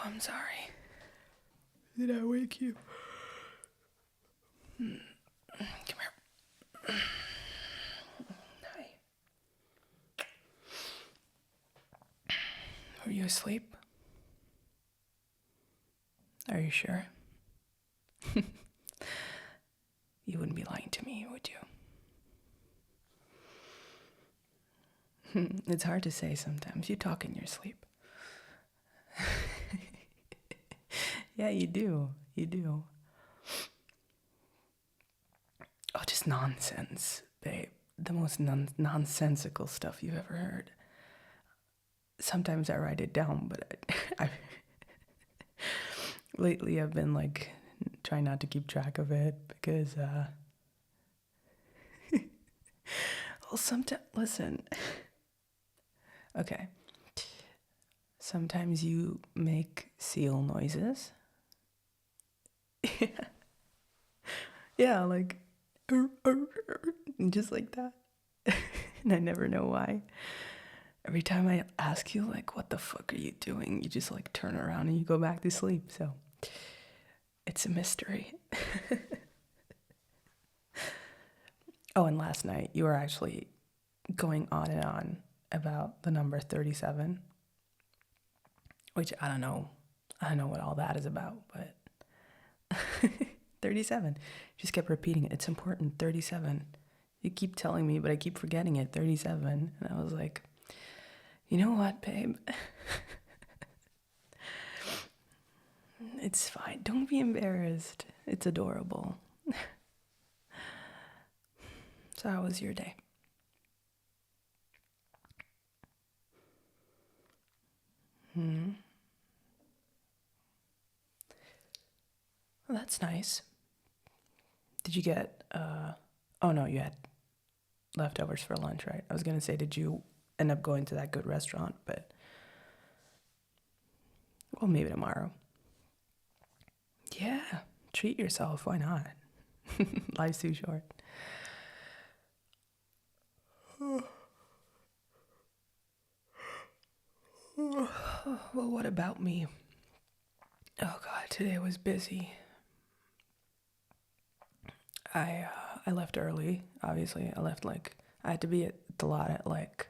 I'm sorry. Did I wake you? Come here. Hi. Are you asleep? Are you sure? You wouldn't be lying to me, would you? It's hard to say sometimes. You talk in your sleep. Yeah, you do. You do. Oh, just nonsense, babe. The most nonsensical stuff you've ever heard. Sometimes I write it down, but lately I've been like trying not to keep track of it because well, sometimes, listen. Okay. Sometimes you make seal noises. Yeah, like just like that. And I never know why. Every time I ask you, like, what the fuck are you doing? You just like turn around and you go back to sleep. So it's a mystery. Oh, and last night you were actually going on and on about the number 37, which I don't know what all that is about, but 37. Just kept repeating it. It's important. 37. You keep telling me, but I keep forgetting it. 37. And I was like, you know what, babe? It's fine. Don't be embarrassed. It's adorable. So how was your day? Well, that's nice. Did you get, oh no, you had leftovers for lunch, right? I was going to say, did you end up going to that good restaurant? But, well, maybe tomorrow. Yeah, treat yourself. Why not? Life's too short. Well, what about me? Oh God, today was busy. I left early. Obviously, I had to be at the lot at like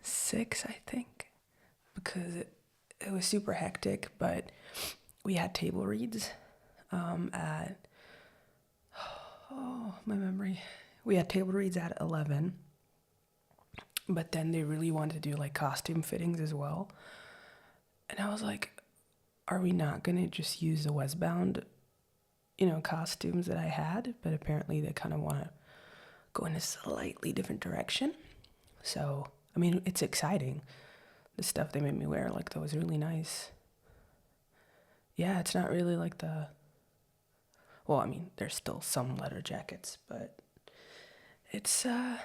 6, I think, because it was super hectic. But we had table reads at my memory. We had table reads at 11, but then they really wanted to do like costume fittings as well. And I was like, are we not gonna just use the Westbound, costumes that I had? But apparently they kind of want to go in a slightly different direction. So, I mean, it's exciting. The stuff they made me wear, like, that was really nice. Yeah, it's not really like well, I mean, there's still some leather jackets, but it's, I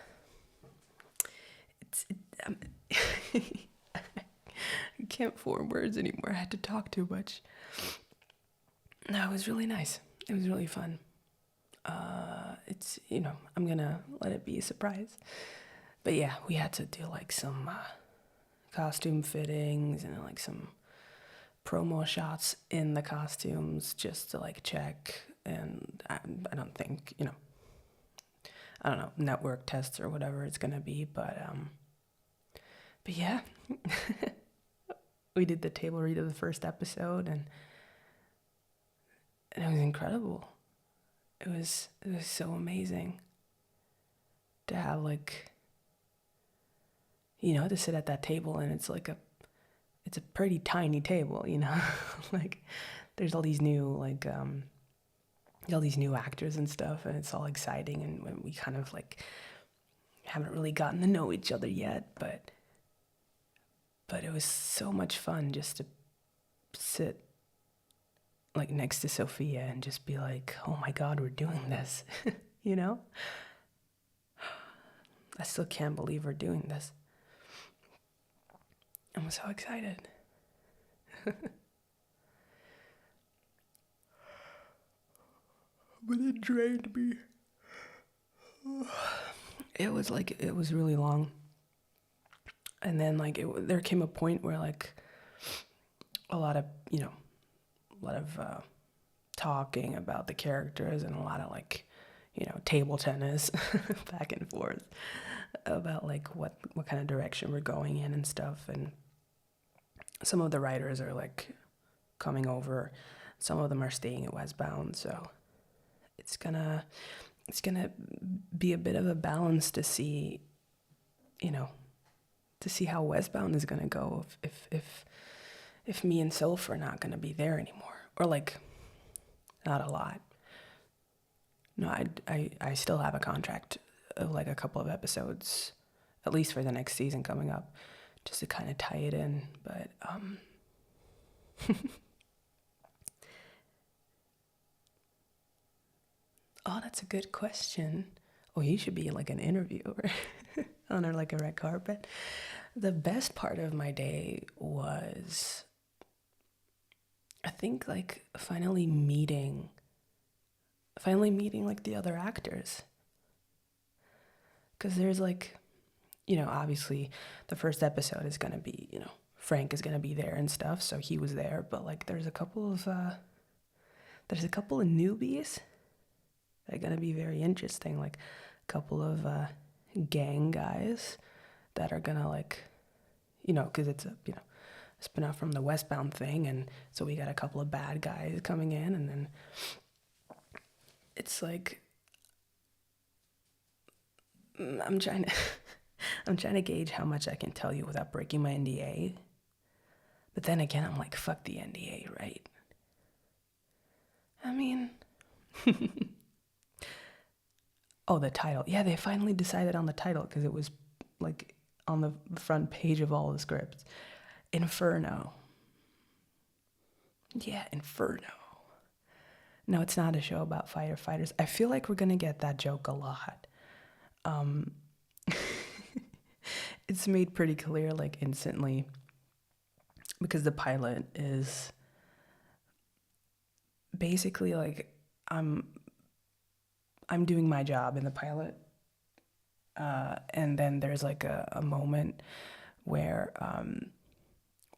can't form words anymore. I had to talk too much. No, it was really nice. It was really fun. It's, I'm gonna let it be a surprise. But yeah, we had to do like some costume fittings and like some promo shots in the costumes just to like check. And I don't think, I don't know, network tests or whatever it's gonna be, but yeah. We did the table read of the first episode, and it was incredible. It was so amazing to have like, to sit at that table, and it's a pretty tiny table, like there's all these new actors and stuff, and it's all exciting, and we kind of like haven't really gotten to know each other yet, but it was so much fun just to sit like next to Sophia and just be like, oh my God, we're doing this. I still can't believe we're doing this. I'm so excited. But it drained me. It was really long. And then there came a point where like a lot of, a lot of talking about the characters and a lot of like, table tennis back and forth about like what kind of direction we're going in and stuff. And some of the writers are like coming over, some of them are staying at Westbound, so it's gonna be a bit of a balance to see, to see how Westbound is gonna go if me and Soph are not gonna be there anymore, or like not a lot. No, I still have a contract of like a couple of episodes, at least for the next season coming up, just to kind of tie it in. But oh, that's a good question. Oh, you should be like an interviewer on like a red carpet. The best part of my day was, I think, like finally meeting like the other actors. Because there's like, obviously the first episode is going to be, Frank is going to be there and stuff. So he was there. But like there's a couple of newbies that are going to be very interesting. Like a couple of gang guys that are going to like, because it's a, spin off from the Westbound thing. And so we got a couple of bad guys coming in, and then it's like, I'm trying to gauge how much I can tell you without breaking my NDA. But then again, I'm like, fuck the NDA, right? I mean, oh, the title. Yeah, they finally decided on the title because it was like on the front page of all the scripts. Inferno. Yeah, Inferno. No, it's not a show about firefighters. I feel like we're gonna get that joke a lot. It's made pretty clear, like instantly, because the pilot is basically like I'm doing my job in the pilot, and then there's like a moment where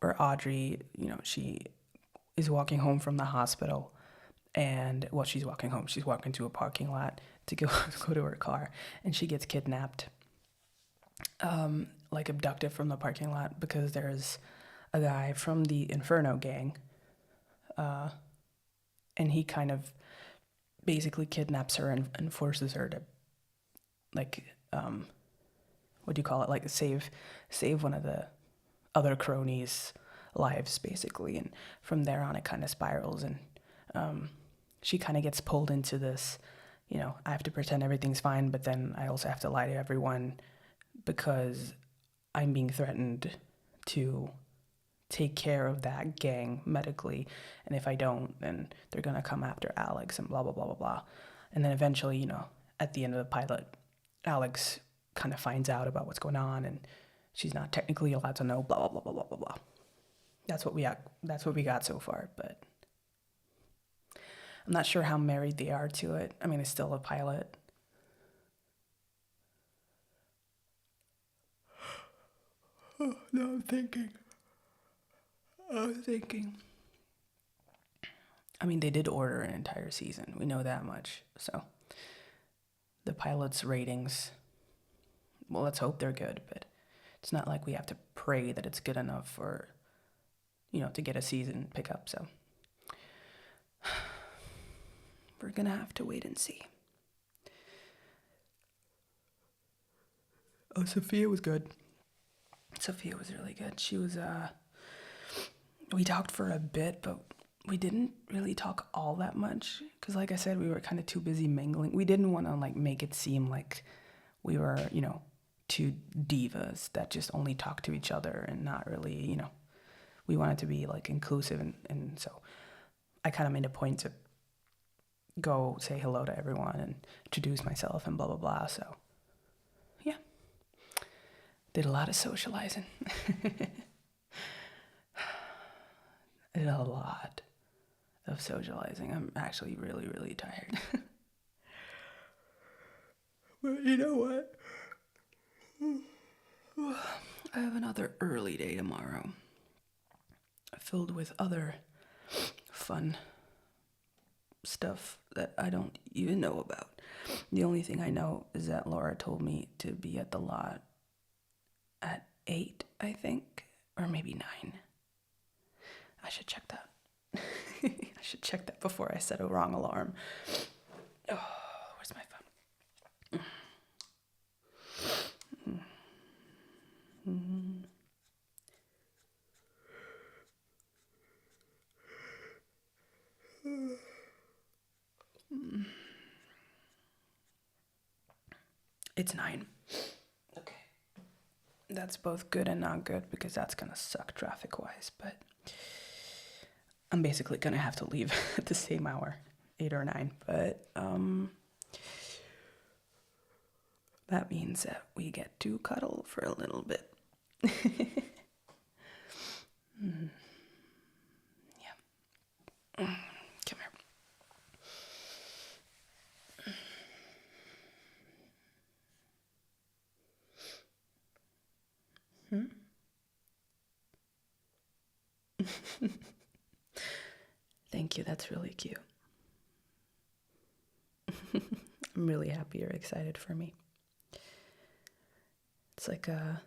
Audrey, she is walking home from the hospital, and she's walking home. She's walking to a parking lot to go to her car, and she gets kidnapped, like abducted from the parking lot because there's a guy from the Inferno gang, and he kind of basically kidnaps her and forces her to like what do you call it, like save one of the other cronies' lives basically. And from there on it kind of spirals, and she kind of gets pulled into this, I have to pretend everything's fine, but then I also have to lie to everyone because I'm being threatened to take care of that gang medically, and if I don't, then they're gonna come after Alex and blah blah blah blah blah. And then eventually, at the end of the pilot, Alex kind of finds out about what's going on, and she's not technically allowed to know, blah blah blah blah blah blah blah. That's what we got so far, but I'm not sure how married they are to it. I mean, it's still a pilot. Oh, no, I'm thinking. I mean, they did order an entire season. We know that much. So the pilot's ratings, well, let's hope they're good, but it's not like we have to pray that it's good enough for, to get a season pickup. So we're going to have to wait and see. Oh, Sophia was good. Sophia was really good. She was, we talked for a bit, but we didn't really talk all that much. Because like I said, we were kind of too busy mingling. We didn't want to like make it seem like we were, two divas that just only talk to each other and not really, we wanted to be like inclusive. And so I kind of made a point to go say hello to everyone and introduce myself and blah, blah, blah. So yeah, did a lot of socializing. Did a lot of socializing. I'm actually really, really tired. But you know what? I have another early day tomorrow. filled with other fun stuff that I don't even know about. The only thing I know is that Laura told me to be at the lot at 8, I think, or maybe 9. I should check that. I should check that before I set a wrong alarm. Oh, where's my phone? It's 9. Okay. That's both good and not good because that's gonna suck traffic-wise, but I'm basically gonna have to leave at the same hour, 8 or 9, but that means that we get to cuddle for a little bit. Yeah. Come here. Thank you, that's really cute. I'm really happy you're excited for me. It's like a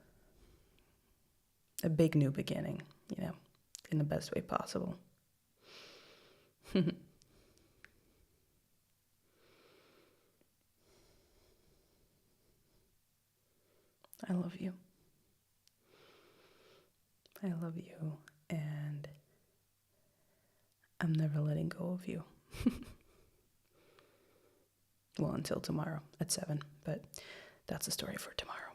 big new beginning, you know, in the best way possible. I love you. I love you, and I'm never letting go of you. Well, until tomorrow at 7, but that's a story for tomorrow.